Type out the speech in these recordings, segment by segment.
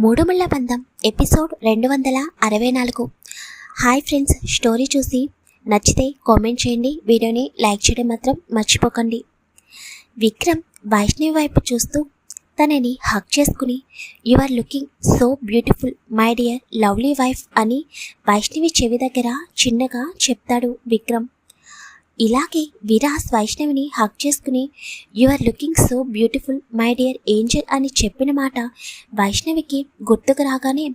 మూడుముళ్ళ బంధం episode 264. Hi friends, story చూసి నచ్చితే కామెంట్ చేయండి, వీడియోని లైక్ చేయడం మాత్రం మర్చిపోకండి. విక్రమ్ వైష్ణవి వైపు చూస్తూ తనని హక్ చేసుకుని you are looking so beautiful my dear lovely wife అని వైష్ణవి చెవి దగ్గర చిన్నగా చెప్తాడు విక్రమ్. ఇలాగే విరాస్ వైష్ణవిని హక్ చేసుకుని you are looking so beautiful my dear angel అని చెప్పిన మాట వైష్ణవికి గుర్తుకు రాగానే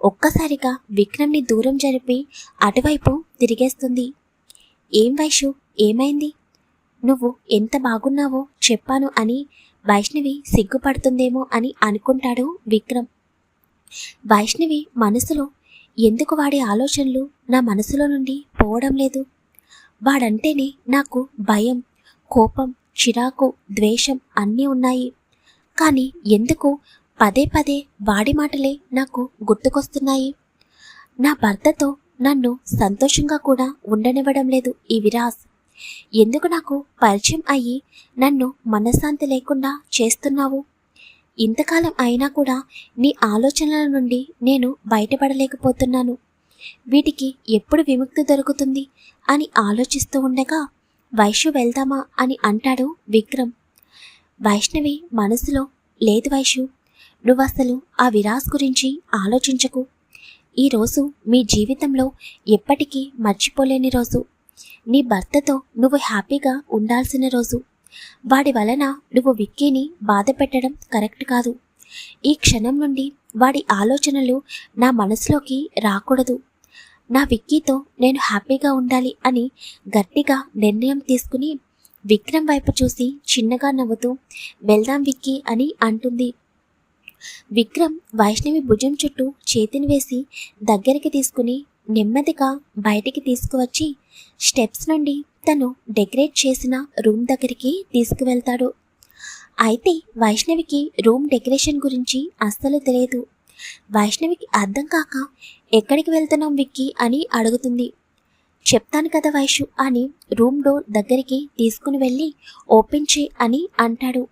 ఒక్కసారిగా విక్రమ్ని దూరం జరిపి అటువైపు తిరిగేస్తుంది. ఏం వైషు, ఏమైంది? నువ్వు ఎంత బాగున్నావో చెప్పాను అని వైష్ణవి సిగ్గుపడుతుందేమో అని అనుకుంటాడు విక్రమ్. వైష్ణవి మనసులో ఎందుకు వాడి ఆలోచనలు నా మనసులో నుండి పోవడం లేదు? వాడంటేనే నాకు భయం, కోపం, చిరాకు, ద్వేషం అన్నీ ఉన్నాయి. కానీ ఎందుకు పదే పదే వాడి మాటలే నాకు గుర్తుకొస్తున్నాయి? నా భర్తతో నన్ను సంతోషంగా కూడా ఉండనివ్వడం లేదు ఈ విరాస్. ఎందుకు నాకు పరిచయం అయ్యి నన్ను మనశ్శాంతి లేకుండా చేస్తున్నావు? ఇంతకాలం అయినా కూడా నీ ఆలోచనల నుండి నేను బయటపడలేకపోతున్నాను. వీటికి ఎప్పుడు విముక్తి దొరుకుతుంది అని ఆలోచిస్తూ ఉండగా వైషు వెళ్దామా అని అంటాడు విక్రమ్. వైష్ణవి మనసులో లేదు వైషు, నువ్వసలు ఆ విరాస్ గురించి ఆలోచించకు. ఈరోజు మీ జీవితంలో ఎప్పటికీ మర్చిపోలేని రోజు. నీ భర్తతో నువ్వు హ్యాపీగా ఉండాల్సిన రోజు. వాడి వలన నువ్వు విక్కీని బాధ పెట్టడం కరెక్ట్ కాదు. ఈ క్షణం నుండి వాడి ఆలోచనలు నా మనసులోకి రాకూడదు. నా విక్కీతో నేను హ్యాపీగా ఉండాలి అని గట్టిగా నిర్ణయం తీసుకుని విక్రమ్ వైపు చూసి చిన్నగా నవ్వుతూ వెళ్దాం విక్కీ అని అంటుంది. విక్రమ్ వైష్ణవి భుజం చుట్టూ చేతిని వేసి దగ్గరికి తీసుకుని నెమ్మదిగా బయటికి తీసుకువచ్చి స్టెప్స్ నుండి తను డెకరేట్ చేసిన రూమ్ దగ్గరికి తీసుకువెళ్తాడు. అయితే వైష్ణవికి రూమ్ డెకరేషన్ గురించి అస్సలు తెలియదు. వైష్ణవికి అర్థం కాక ఎక్కడికి వెళ్తున్నాం విక్కీ అని అడుగుతుంది. చెప్తాను కదా వైషు అని రూమ్ డోర్ దగ్గరికి తీసుకుని వెళ్ళి ఓపెన్ చేయి అని అంటాడు.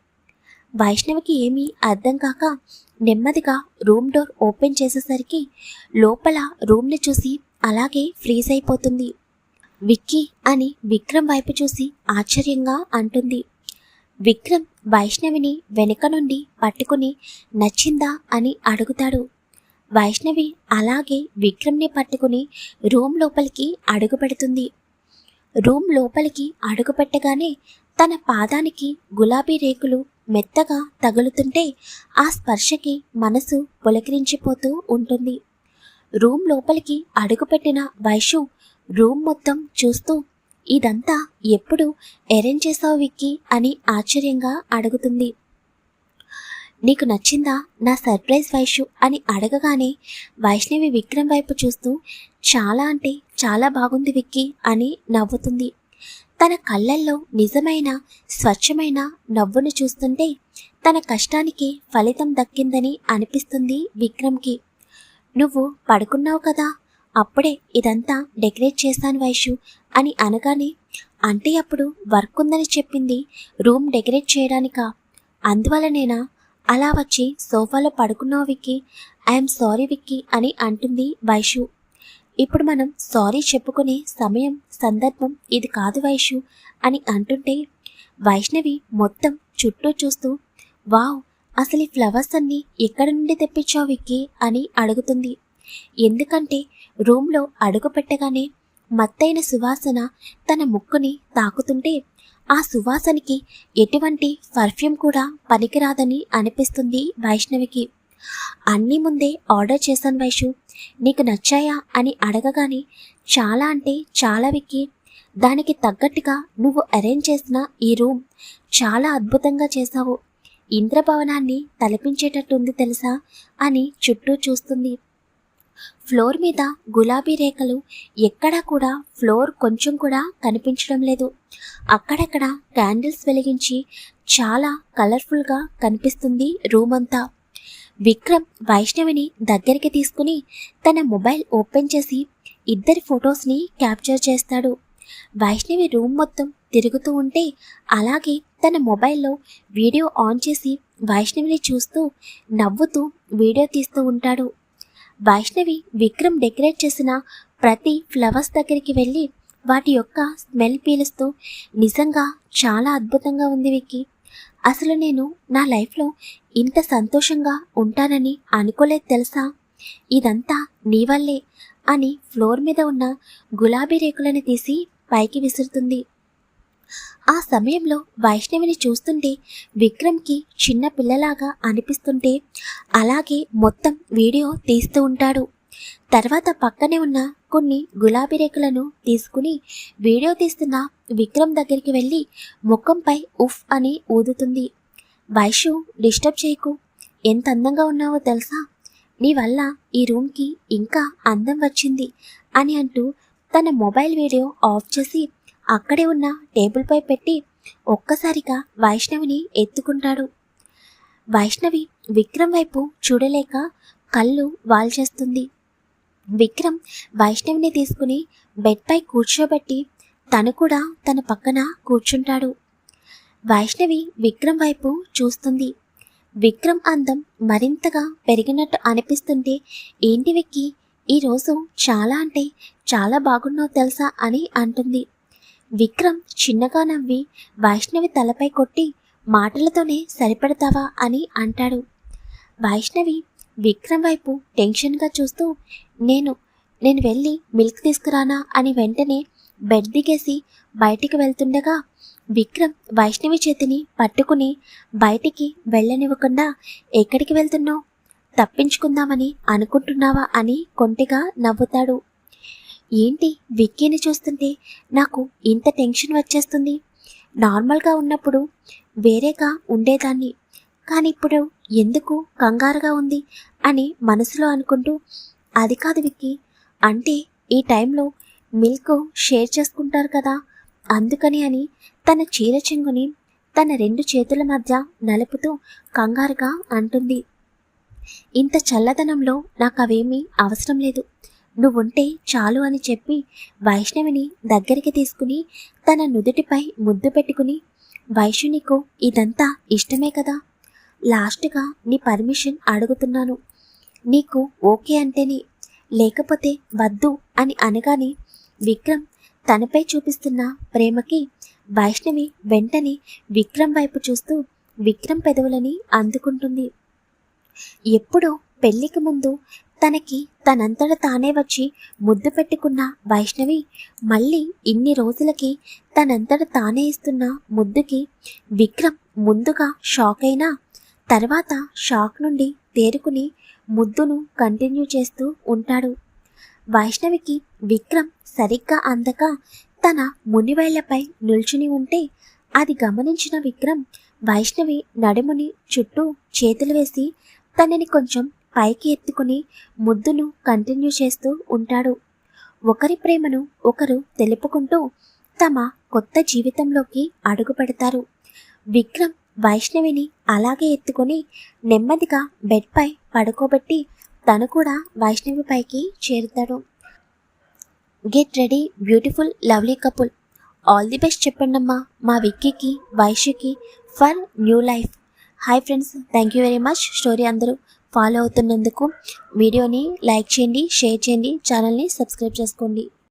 వైష్ణవికి ఏమీ అర్థం కాక నెమ్మదిగా రూమ్ డోర్ ఓపెన్ చేసేసరికి లోపల రూమ్ని చూసి అలాగే ఫ్రీజ్ అయిపోతుంది. విక్కీ అని విక్రమ్ వైపు చూసి ఆశ్చర్యంగా అంటుంది. విక్రమ్ వైష్ణవిని వెనుక నుండి పట్టుకుని నచ్చిందా అని అడుగుతాడు. వైష్ణవి అలాగే విక్రమ్ని పట్టుకుని రూమ్ లోపలికి అడుగు పెడుతుంది. రూమ్ లోపలికి అడుగు పెట్టగానే తన పాదానికి గులాబీ రేకులు మెత్తగా తగులుతుంటే ఆ స్పర్శకి మనసు పులకరించిపోతూ ఉంటుంది. రూమ్ లోపలికి అడుగుపెట్టిన వైషు రూమ్ మొత్తం చూస్తూ ఇదంతా ఎప్పుడు అరేంజ్ చేసావు విక్కీ అని ఆశ్చర్యంగా అడుగుతుంది. నీకు నచ్చిందా నా సర్ప్రైజ్ వైషు అని అడగగానే వైష్ణవి విక్రమ్ వైపు చూస్తూ చాలా అంటే చాలా బాగుంది విక్కీ అని నవ్వుతుంది. తన కళ్ళల్లో నిజమైన స్వచ్ఛమైన నవ్వును చూస్తుంటే తన కష్టానికి ఫలితం దక్కిందని అనిపిస్తుంది విక్రమ్కి. నువ్వు పడుకున్నావు కదా, అప్పుడే ఇదంతా డెకరేట్ చేశాను వైషు అని అనగానే అంటే అప్పుడు వర్క్ ఉందని చెప్పింది రూమ్ డెకరేట్ చేయడానికా? అందువలనేనా అలా వచ్చి సోఫాలో పడుకున్నావు విక్కీ? ఐఎమ్ సారీ విక్కీ అని అంటుంది వైషు. ఇప్పుడు మనం సారీ చెప్పుకునే సమయం సందర్భం ఇది కాదు వైషు అని అంటుంటే వైష్ణవి మొత్తం చుట్టూ చూస్తూ వావ్, అసలు ఈ ఫ్లవర్స్ అన్నీ ఎక్కడి నుండి తెప్పించావు విక్కీ అని అడుగుతుంది. ఎందుకంటే రూమ్లో అడుగు పెట్టగానే మత్తైన సువాసన తన ముక్కుని తాకుతుంటే ఆ సువాసనకి ఎటువంటి పర్ఫ్యూమ్ కూడా పనికిరాదని అనిపిస్తుంది వైష్ణవికి. అన్నీ ముందే ఆర్డర్ చేశాను వైషు, నీకు నచ్చాయా అని అడగగానే చాలా అంటే చాలా విక్కీ, దానికి తగ్గట్టుగా నువ్వు అరేంజ్ చేసిన ఈ రూమ్ చాలా అద్భుతంగా చేశావు. ఇంద్రభవనాన్ని తలపించేటట్టుంది తెలుసా అని చుట్టూ చూస్తుంది. ఫ్లోర్ మీద గులాబీ రేఖలు, ఎక్కడా కూడా ఫ్లోర్ కొంచెం కూడా కనిపించడం లేదు. అక్కడక్కడ క్యాండిల్స్ వెలిగించి చాలా కలర్ఫుల్గా కనిపిస్తుంది రూమ్ అంతా. విక్రమ్ వైష్ణవిని దగ్గరికి తీసుకుని తన మొబైల్ ఓపెన్ చేసి ఇద్దరి ఫొటోస్ని క్యాప్చర్ చేస్తాడు. వైష్ణవి రూమ్ మొత్తం తిరుగుతూ ఉంటే అలాగే తన మొబైల్లో వీడియో ఆన్ చేసి వైష్ణవిని చూస్తూ నవ్వుతూ వీడియో తీస్తూ ఉంటాడు. వైష్ణవి విక్రమ్ డెకరేట్ చేసిన ప్రతి ఫ్లవర్స్ దగ్గరికి వెళ్ళి వాటి యొక్క స్మెల్ పీలుస్తూ, నిజంగా చాలా అద్భుతంగా ఉంది విక్కీ, అసలు నేను నా లైఫ్లో ఇంత సంతోషంగా ఉంటానని అనుకోలేదు తెలుసా, ఇదంతా నీ వల్లే అని ఫ్లోర్ మీద ఉన్న గులాబీ రేకులను తీసి పైకి విసురుతుంది. ఆ సమయంలో వైష్ణవిని చూస్తుంటే విక్రమ్కి చిన్న పిల్లలాగా అనిపిస్తుంటే అలాగే మొత్తం వీడియో తీస్తూ ఉంటాడు. తర్వాత పక్కనే ఉన్న కొన్ని గులాబీ రేకులను తీసుకుని వీడియో తీస్తున్న విక్రమ్ దగ్గరికి వెళ్ళి ముఖంపై ఉఫ్ అని ఊదుతుంది. వైషు, డిస్టర్బ్ చేయకు, ఎంత అందంగా ఉన్నావో తెలుసా, నీ వల్ల ఈ రూమ్కి ఇంకా అందం వచ్చింది అని అంటూ తన మొబైల్ వీడియో ఆఫ్ చేసి అక్కడే ఉన్న టేబుల్పై పెట్టి ఒక్కసారిగా వైష్ణవిని ఎత్తుకుంటాడు. వైష్ణవి విక్రమ్ వైపు చూడలేక కళ్ళు వాల్చేస్తుంది. విక్రమ్ వైష్ణవిని తీసుకుని బెడ్పై కూర్చోబెట్టి తను కూడా తన పక్కన కూర్చుంటాడు. వైష్ణవి విక్రమ్ వైపు చూస్తుంది. విక్రమ్ అందం మరింతగా పెరిగినట్టు అనిపిస్తుంటే, ఏంటి విక్కీ, ఈరోజు చాలా అంటే చాలా బాగున్నావు తెలుసా అని అంటుంది. విక్రమ్ చిన్నగా నవ్వి వైష్ణవి తలపై కొట్టి, మాటలతోనే సరిపెడతావా అని అంటాడు. వైష్ణవి విక్రమ్ వైపు టెన్షన్గా చూస్తూ, నేను వెళ్ళి మిల్క్ తీసుకురానా అని వెంటనే బెడ్ దిగేసి బయటికి వెళ్తుండగా విక్రమ్ వైష్ణవి చేతిని పట్టుకుని బయటికి వెళ్ళనివ్వకుండా, ఎక్కడికి వెళ్తున్నావు, తప్పించుకుందామని అనుకుంటున్నావా అని కొంటిగా నవ్వుతాడు. ఏంటి, విక్కీని చూస్తుంటే నాకు ఇంత టెన్షన్ వచ్చేస్తుంది, నార్మల్గా ఉన్నప్పుడు వేరేగా ఉండేదాన్ని, కానీ ఇప్పుడు ఎందుకు కంగారుగా ఉంది అని మనసులో అనుకుంటూ, అది కాదు విక్కీ, అంటే ఈ టైంలో మిల్క్ షేర్ చేసుకుంటారు కదా, అందుకని అని తన చీర చెంగుని తన 2 చేతుల మధ్య నలుపుతూ కంగారుగా అంటుంది. ఇంత చల్లదనంలో నాకు అవేమీ అవసరం లేదు, నువ్వుంటే చాలు అని చెప్పి వైష్ణవిని దగ్గరికి తీసుకుని తన నుదుటిపై ముద్దు పెట్టుకుని, వైషు, నీకు ఇదంతా ఇష్టమే కదా, లాస్ట్గా నీ పర్మిషన్ అడుగుతున్నాను, నీకు ఓకే అంటేనే, లేకపోతే వద్దు అని అనగానే విక్రమ్ తనపై చూపిస్తున్న ప్రేమకి వైష్ణవి వెంటనే విక్రమ్ వైపు చూస్తూ విక్రమ్ పెదవులని అందుకుంటుంది. ఎప్పుడో పెళ్లికి ముందు తనకి తనంతట తానే వచ్చి ముద్దు పెట్టుకున్న వైష్ణవి మళ్ళీ ఇన్ని రోజులకి తనంతట తానే ఇస్తున్న ముద్దుకి విక్రమ్ ముందుగా షాక్ అయినా తర్వాత షాక్ నుండి తేరుకుని ముద్దును కంటిన్యూ చేస్తూ ఉంటాడు. వైష్ణవికి విక్రమ్ సరిగ్గా అందక తన మునివేళ్లపై నిల్చుని ఉంటే అది గమనించిన విక్రమ్ వైష్ణవి నడుముని చుట్టూ చేతులు వేసి తనని కొంచెం పైకి ఎత్తుకుని ముద్దును కంటిన్యూ చేస్తూ ఉంటాడు. ఒకరి ప్రేమను ఒకరు తెలుపుకుంటూ తమ కొత్త జీవితంలోకి అడుగు పెడతారు. విక్రమ్ వైష్ణవిని అలాగే ఎత్తుకొని నెమ్మదిగా బెడ్పై పడుకోబెట్టి తను కూడా వైష్ణవి పైకి చేరుతాడు. Get ready beautiful lovely couple, all the best చెప్పండమ్మా మా విక్కీకి, వైష్కి for new life. Hi friends, thank you very much. Story అందరూ ఫాలో అవుతున్నందుకు వీడియోని లైక్ చేయండి, షేర్ చేయండి, ఛానల్ని సబ్స్క్రైబ్ చేసుకోండి.